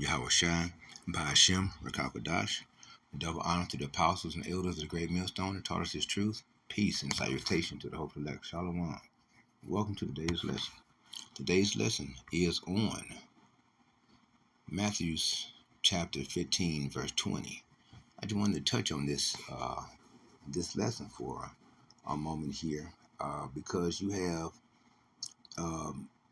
Yahushua, Ba'ashem, Rakakadash. Double honor to the apostles and elders of the great millstone that taught us his truth. Peace and salutation to the hopeful elect. Shalom. Welcome to today's lesson. Today's lesson is on Matthew chapter 15, verse 20. I just wanted to touch on this lesson for a moment here because you have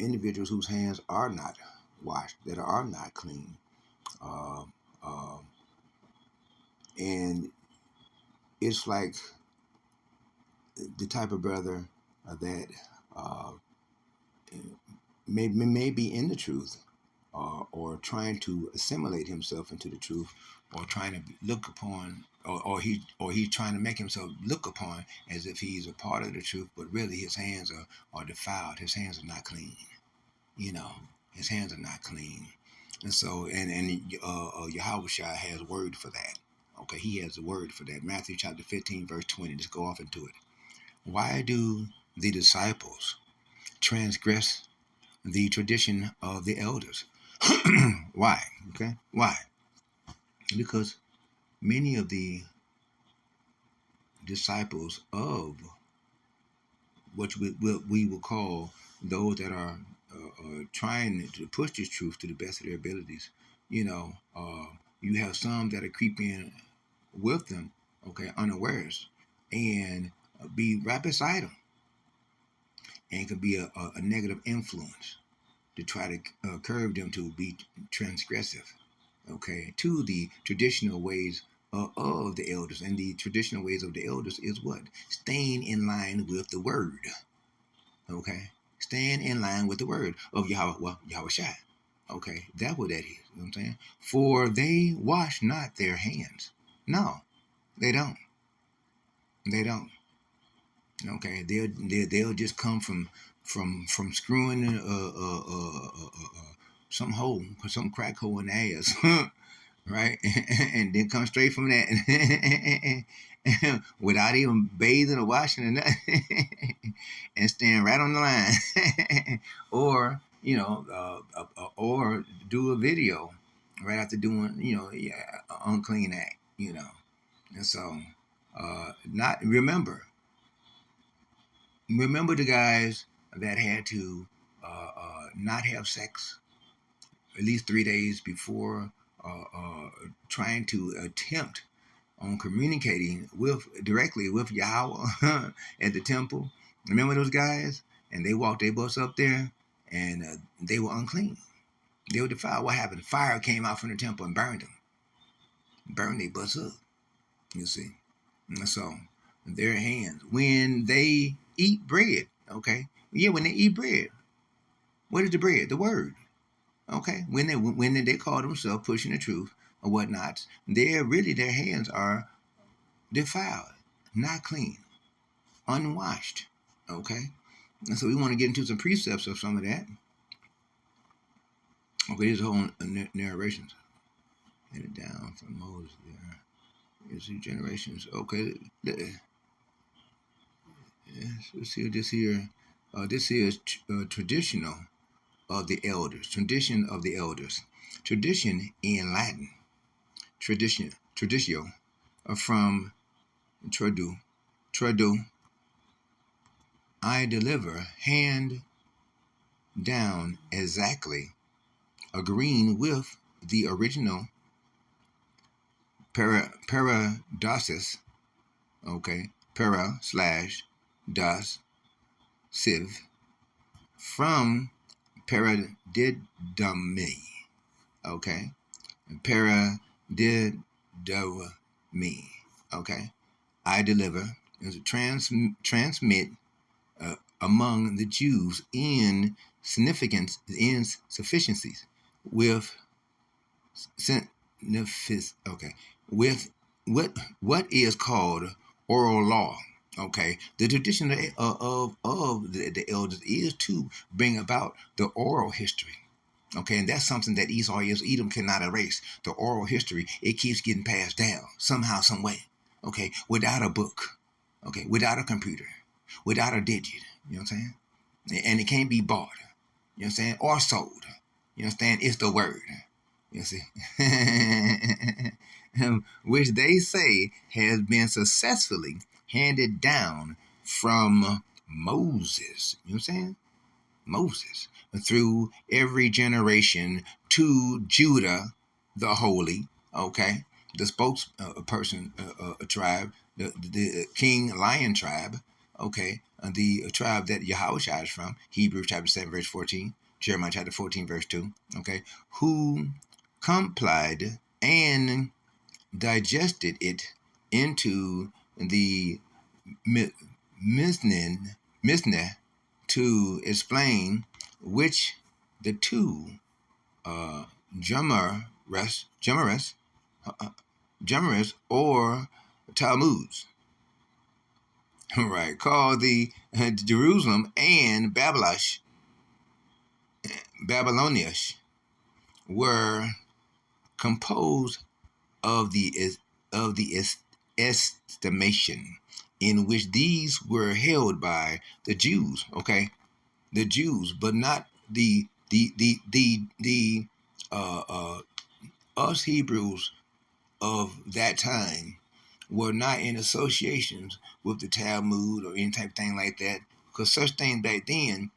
individuals whose hands are not washed, that are not clean. Uh, uh, and it's like the type of brother that uh, may be in the truth or trying to assimilate himself into the truth or trying to look upon or he's trying to make himself look upon as if he's a part of the truth, but really his hands are defiled. His hands are not clean. His hands are not clean. And so, Yahweh Shai has word for that. Okay, he has a word for that. Matthew chapter 15, verse 20. Let's go off into it. Why do the disciples transgress the tradition of the elders? Why? Okay, why? Because many of the disciples of what we will call those that are trying to push this truth to the best of their abilities, you have some that are creeping with them, okay, unawares, and be right beside them, and can be a negative influence to try to curb them to be transgressive, okay, to the traditional ways of the elders. And the traditional ways of the elders is what? Staying in line with the word, okay? Staying in line with the word of Yahweh Shai. Okay, that's what that is. You know what I'm saying? For they wash not their hands. No, they don't. They don't. Okay, they'll just come from screwing some hole, some crack hole in the ass, right? And then come straight from that without even bathing or washing or nothing, and stand right on the line, or or do a video right after doing unclean act, and so not remember the guys that had to not have sex at least 3 days before trying to attempt on communicating directly with Yahweh at the temple. Remember those guys? And they walked their butts up there, and they were unclean. They were defiled. What happened? Fire came out from the temple and burned them. Burned their butts up, you see. And so, their hands, when they eat bread, okay? Yeah, when they eat bread, what is the bread? The word. Okay, when they call themselves pushing the truth or whatnot, their hands are defiled, not clean, unwashed. Okay, and so we want to get into some precepts of some of that. Okay, here's a whole narrations. Hit it down from Moses there. Here's the generations. Okay, yes, let's see this here. This here is traditional of the elders. Tradition of the elders. Tradition in Latin. Traditio, from tradu. I deliver, hand down, exactly, agreeing with the original paradosis, okay, para slash das siv, from paradidomi, okay, paradidomi, okay. I deliver is transmit among the Jews in insufficiencies with with what is called oral law. Okay, the tradition of the elders is to bring about the oral history. Okay, and that's something that Edom cannot erase. The oral history, it keeps getting passed down somehow, some way. Okay, without a book. Okay, without a computer, without a digit. You know what I'm saying? And it can't be bought. You know what I'm saying? Or sold. You understand? It's the word. You see, which they say has been successfully handed down from Moses. You know what I'm saying? Moses, through every generation to Judah, the holy, okay, the spokesperson, tribe, the king lion tribe, okay, the tribe that Yahushua is from, Hebrews chapter 7, verse 14, Jeremiah chapter 14, verse 2, okay, who complied and digested it into the Mishnah to explain which the two uh, Gemaras or Talmuds, right, called the Jerusalem and Babylonish, were composed of the estimation in which these were held by the Jews. Okay, the Jews, but not the us Hebrews of that time were not in associations with the Talmud or any type of thing like that, because such things back then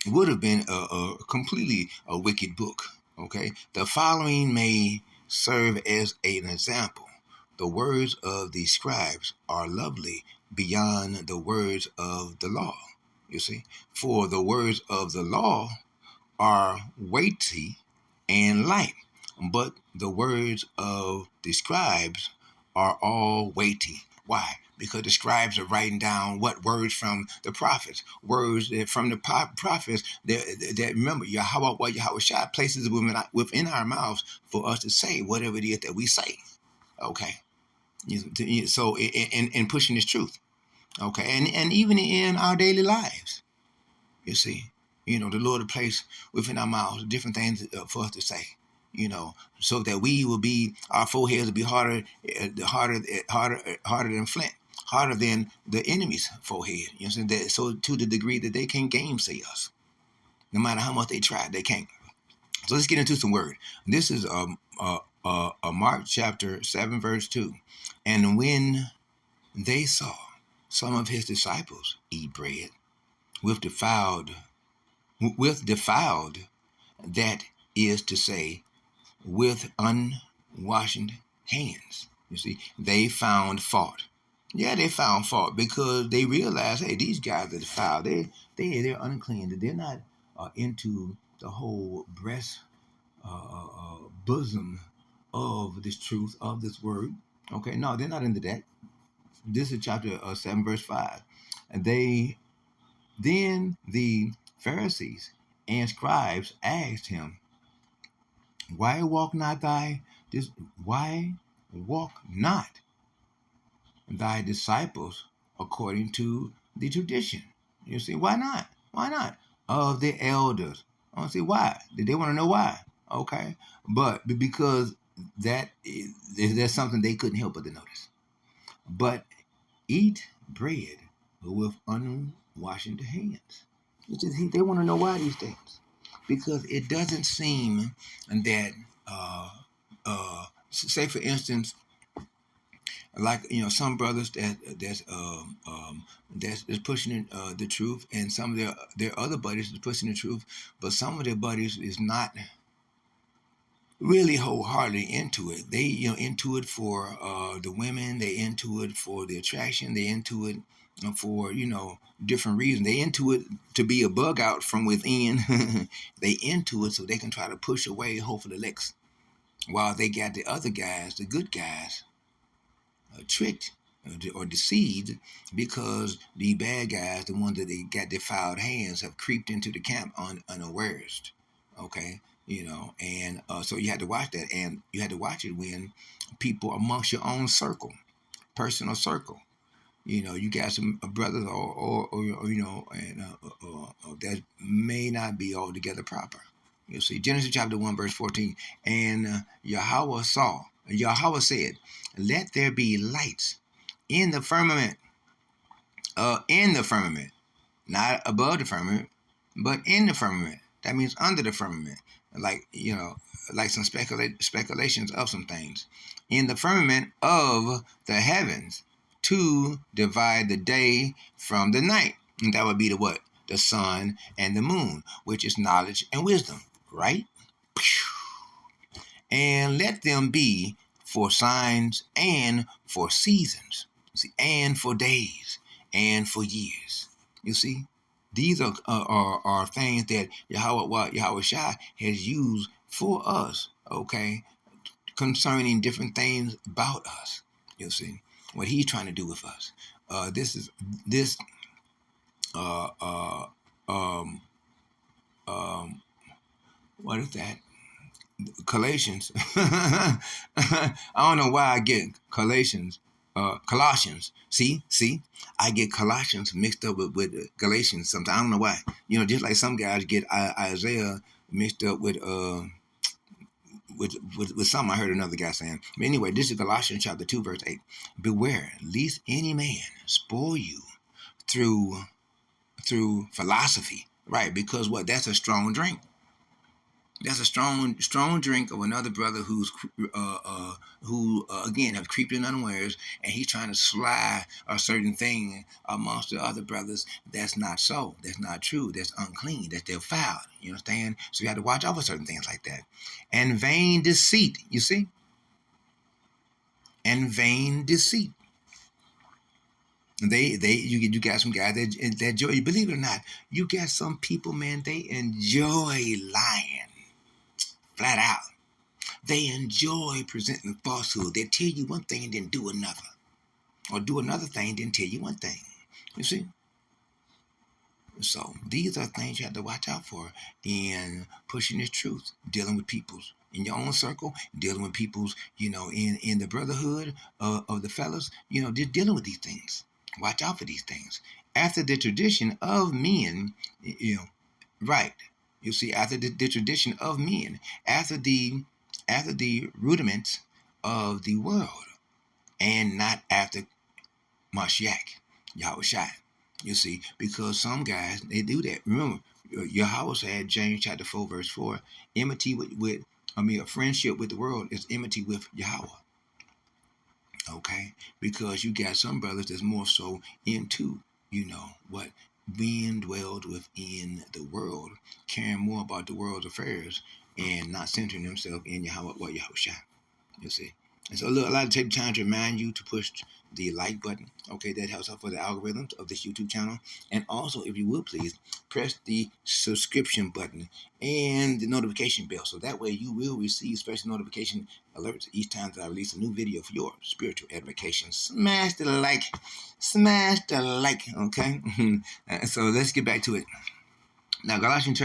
would have been a completely a wicked book. Okay, the following may serve as an example. The words of the scribes are lovely beyond the words of the law. You see, for the words of the law are weighty and light, but the words of the scribes are all weighty. Why? Because the scribes are writing down what words from the prophets, words from the prophets that remember Yahweh, what Yahweh Shai places within our mouths for us to say whatever it is that we say. Okay, so in pushing this truth. Okay, and even in our daily lives. You see, the Lord will place within our mouths different things for us to say. So that we will be, our foreheads will be harder than flint, harder than the enemy's forehead. You know, so to the degree that they can gainsay us, no matter how much they try, they can't. So let's get into some word. This is Mark chapter 7, verse 2. And when they saw some of his disciples eat bread with defiled, that is to say, with unwashed hands. You see, they found fault. Yeah, they found fault because they realized, hey, these guys are defiled. They're unclean. They're not into the whole breast bosom of this truth of this word. Okay, no, they're not into that. This is chapter 7, verse 5. And then the Pharisees and scribes asked him, Why walk not thy this why walk not thy disciples according to the tradition? You see, why not? Why not? Of the elders. I want to see why. They want to know why. Okay. But because that's something they couldn't help but to notice. But eat bread with unwashed hands. They want to know why these things. Because it doesn't seem that, say for instance, like some brothers that's pushing the truth, and some of their other buddies is pushing the truth, but some of their buddies is not really wholeheartedly into it. They into it for the women. They into it for the attraction. They into it for different reasons. They into it to be a bug out from within. They into it so they can try to push away hope for the licks, while they got the other guys, the good guys, tricked or deceived, because the bad guys, the ones that they got defiled hands, have creeped into the camp unawares. Okay, and so you had to watch that, and you had to watch it when people amongst your own circle, personal circle. You got some brothers and that may not be altogether proper. You see, Genesis chapter 1, verse 14. And Yahweh said, Let there be lights in the firmament, not above the firmament, but in the firmament. That means under the firmament. like like some speculations of some things. In the firmament of the heavens to divide the day from the night. And that would be the what? The sun and the moon, which is knowledge and wisdom, right? And let them be for signs and for seasons, see, and for days and for years. You see, these are things that Yahweh Shai has used for us. Okay, concerning different things about us. You see what He's trying to do with us. This is this. Uh, uh, um, um, what is that? Galatians. I don't know why I get Colossians. See, I get Colossians mixed up with Galatians sometimes. I don't know why. Just like some guys get Isaiah mixed up with something I heard another guy saying. But anyway, this is Colossians chapter 2, verse 8. Beware, lest any man spoil you through philosophy. Right, because what? That's a strong drink. That's a strong drink of another brother who again have creeped in unawares, and he's trying to slide a certain thing amongst the other brothers. That's not so. That's not true. That's unclean. That's defiled. You understand? So you have to watch out for certain things like that. And vain deceit. You see? And vain deceit. You got some guys that enjoy. Believe it or not, you got some people, man. They enjoy lying flat out. They enjoy presenting falsehood. They tell you one thing and then do another. Or do another thing and then tell you one thing. You see? So these are things you have to watch out for in pushing this truth, dealing with peoples in your own circle, dealing with peoples, in the brotherhood of the fellas, just dealing with these things. Watch out for these things. After the tradition of men, right. You see, after the tradition of men, after the rudiments of the world, and not after Mashiach, Yahweh Shai. You see, because some guys, they do that. Remember, Yahweh said, James chapter 4, verse 4, enmity a friendship with the world is enmity with Yahweh. Okay? Because you got some brothers that's more so into, what being dwelled within the world, caring more about the world's affairs and not centering themselves in Yahweh Shai. You see. And so look, I like to take the time to remind you to push the like button. Okay, that helps out for the algorithms of this YouTube channel. And also, if you would please, press the subscription button and the notification bell. So that way you will receive special notification alerts each time that I release a new video for your spiritual edification. Smash the like. Okay? So let's get back to it. Now, Galatians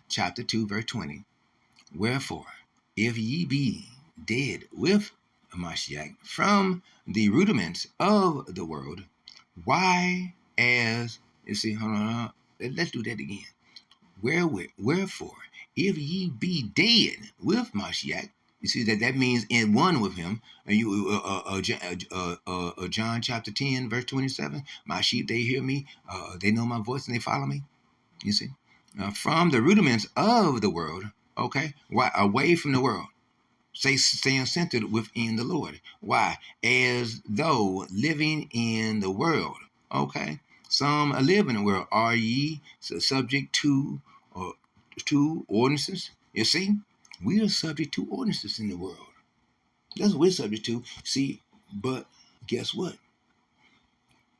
chapter 2, verse 20. Wherefore, if ye be dead with Mashiach from the rudiments of the world, why as you see, hold on, let's do that again. Wherefore, if ye be dead with Mashiach, you see that means in one with him. And John chapter 10, verse 27. My sheep they hear me, they know my voice and they follow me. You see, from the rudiments of the world. Okay, why away from the world? Staying centered within the Lord. Why? As though living in the world. Okay, some live in the world. Are ye subject to ordinances? You see, we are subject to ordinances in the world. That's what we're subject to. See, but guess what?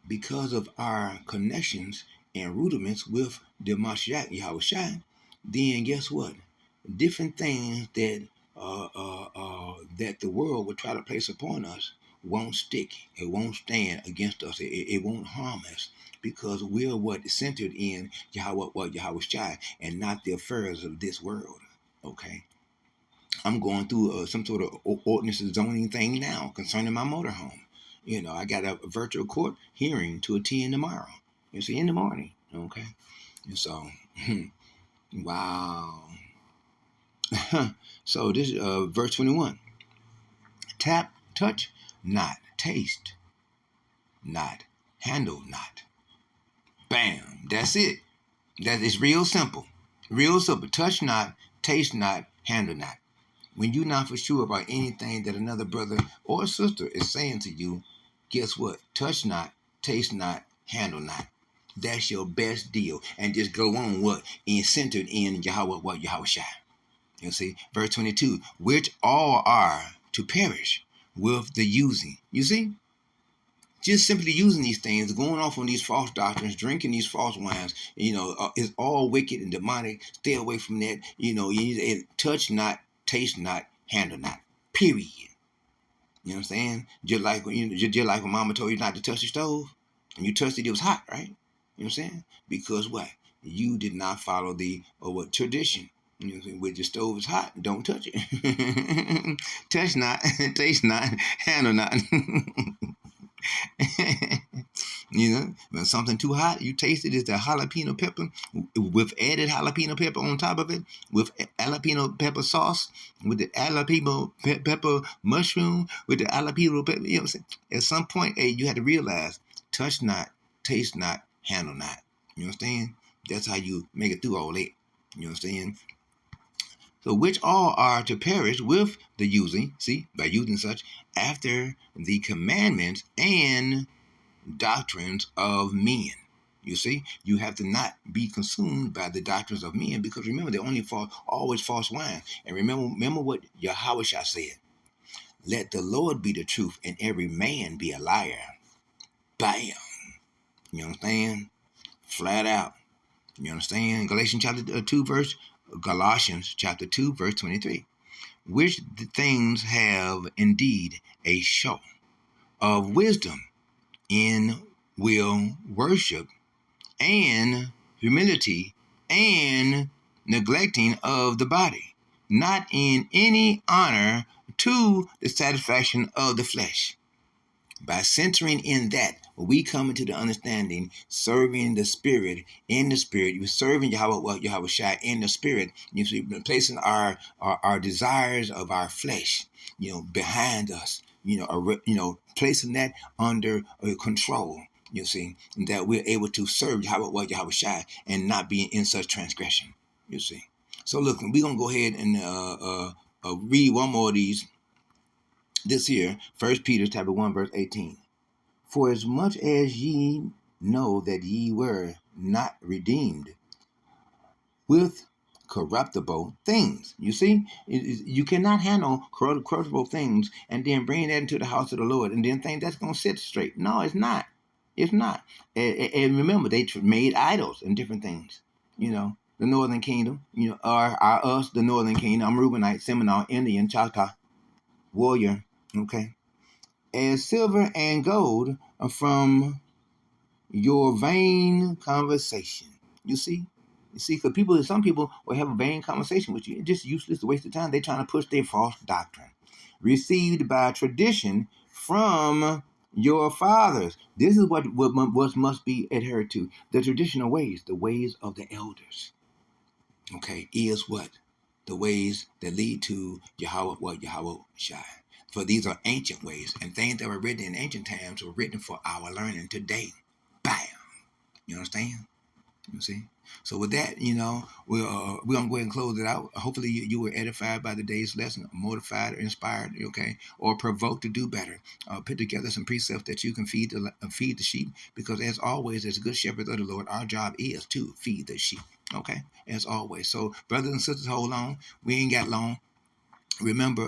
Because of our connections and rudiments with the Mashiach Yahweh Shai, then guess what? Different things that the world would try to place upon us won't stick. It won't stand against us. It won't harm us because we're what centered in Yahweh Shai and not the affairs of this world. Okay. I'm going through some sort of ordinance zoning thing now concerning my motorhome. I got a virtual court hearing to attend tomorrow. You see, in the morning. Okay. And so, wow. So this is verse 21. Tap, touch, not, taste, not, handle, not. Bam. That's it. That is real simple. Real simple. Touch not, taste not, handle not. When you're not for sure about anything that another brother or sister is saying to you, guess what? Touch not, taste not, handle not. That's your best deal. And just go on what? And centered in Yahweh, what Yahweh Shai. You see, verse 22, which all are to perish with the using. You see? Just simply using these things, going off on these false doctrines, drinking these false wines, is all wicked and demonic. Stay away from that. You need to touch not, taste not, handle not. Period. You know what I'm saying? Just like when Mama told you not to touch the stove, and you touched it, it was hot, right? You know what I'm saying? Because what? You did not follow the or what tradition. You know what I'm saying? Where the stove is hot, don't touch it. Touch not, taste not, handle not. When something too hot, you taste it. It's the jalapeno pepper with added jalapeno pepper on top of it, with jalapeno pepper sauce, with the jalapeno pepper mushroom, with the jalapeno pepper. You know what I'm saying? At some point, hey, you had to realize, touch not, taste not, handle not. You understand? That's how you make it through all that. You understand? So which all are to perish with the using, see, by using such, after the commandments and doctrines of men. You see, you have to not be consumed by the doctrines of men, because remember, they only always false wine. And remember what Yahweh said: "Let the Lord be the truth, and every man be a liar." Bam. You understand? Flat out. You understand? Galatians chapter 2, verse 23. Which things have indeed a show of wisdom in will worship and humility and neglecting of the body, not in any honor to the satisfaction of the flesh. By centering in that, we come into the understanding, serving the Spirit in the Spirit. You're serving Yahweh Shai in the Spirit. You see, placing our desires of our flesh, behind us. Placing that under control. You see, that we're able to serve Yahweh Shai and not be in such transgression. You see. So look, we're gonna go ahead and read one more of these. This here, 1 Peter chapter 1, verse 18. For as much as ye know that ye were not redeemed with corruptible things. You see, you cannot handle corruptible things and then bring that into the house of the Lord and then think that's going to sit straight. No, it's not. It's not. And remember, they made idols and different things. The Northern Kingdom, are us, the Northern Kingdom. I'm Reubenite, Seminole, Indian, Choctaw, warrior. Okay. And silver and gold from your vain conversation. You see? Because some people will have a vain conversation with you. It's just useless, a waste of time. They're trying to push their false doctrine. Received by tradition from your fathers. This is what must be adhered to. The traditional ways, the ways of the elders. Okay, is what? The ways that lead to Yahweh Shai. For these are ancient ways, and things that were written in ancient times were written for our learning today. Bam. You understand? You see? So with that, we're going to go ahead and close it out. Hopefully you were edified by the day's lesson, motivated, or inspired, okay, or provoked to do better. Put together some precepts that you can feed the sheep, because as always, as good shepherds of the Lord, our job is to feed the sheep, okay, as always. So brothers and sisters, hold on. We ain't got long. Remember,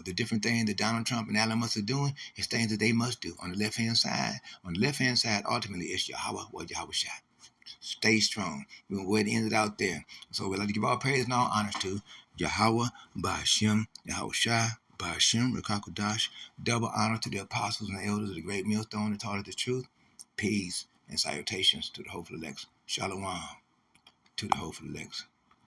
the different things that Donald Trump and Elon Musk are doing is things that they must do. On the left-hand side, ultimately, it's Yahweh Shai. Stay strong. We're going to go ahead and end it out there. So we'd like to give all praise and all honors to Yahweh, Ba'ashem, Yahweh Shai, Ba'ashem, Rekakodash. Double honor to the apostles and the elders of the great millstone that taught us the truth. Peace and salutations to the hopeful elects. Shalom to the hopeful elects.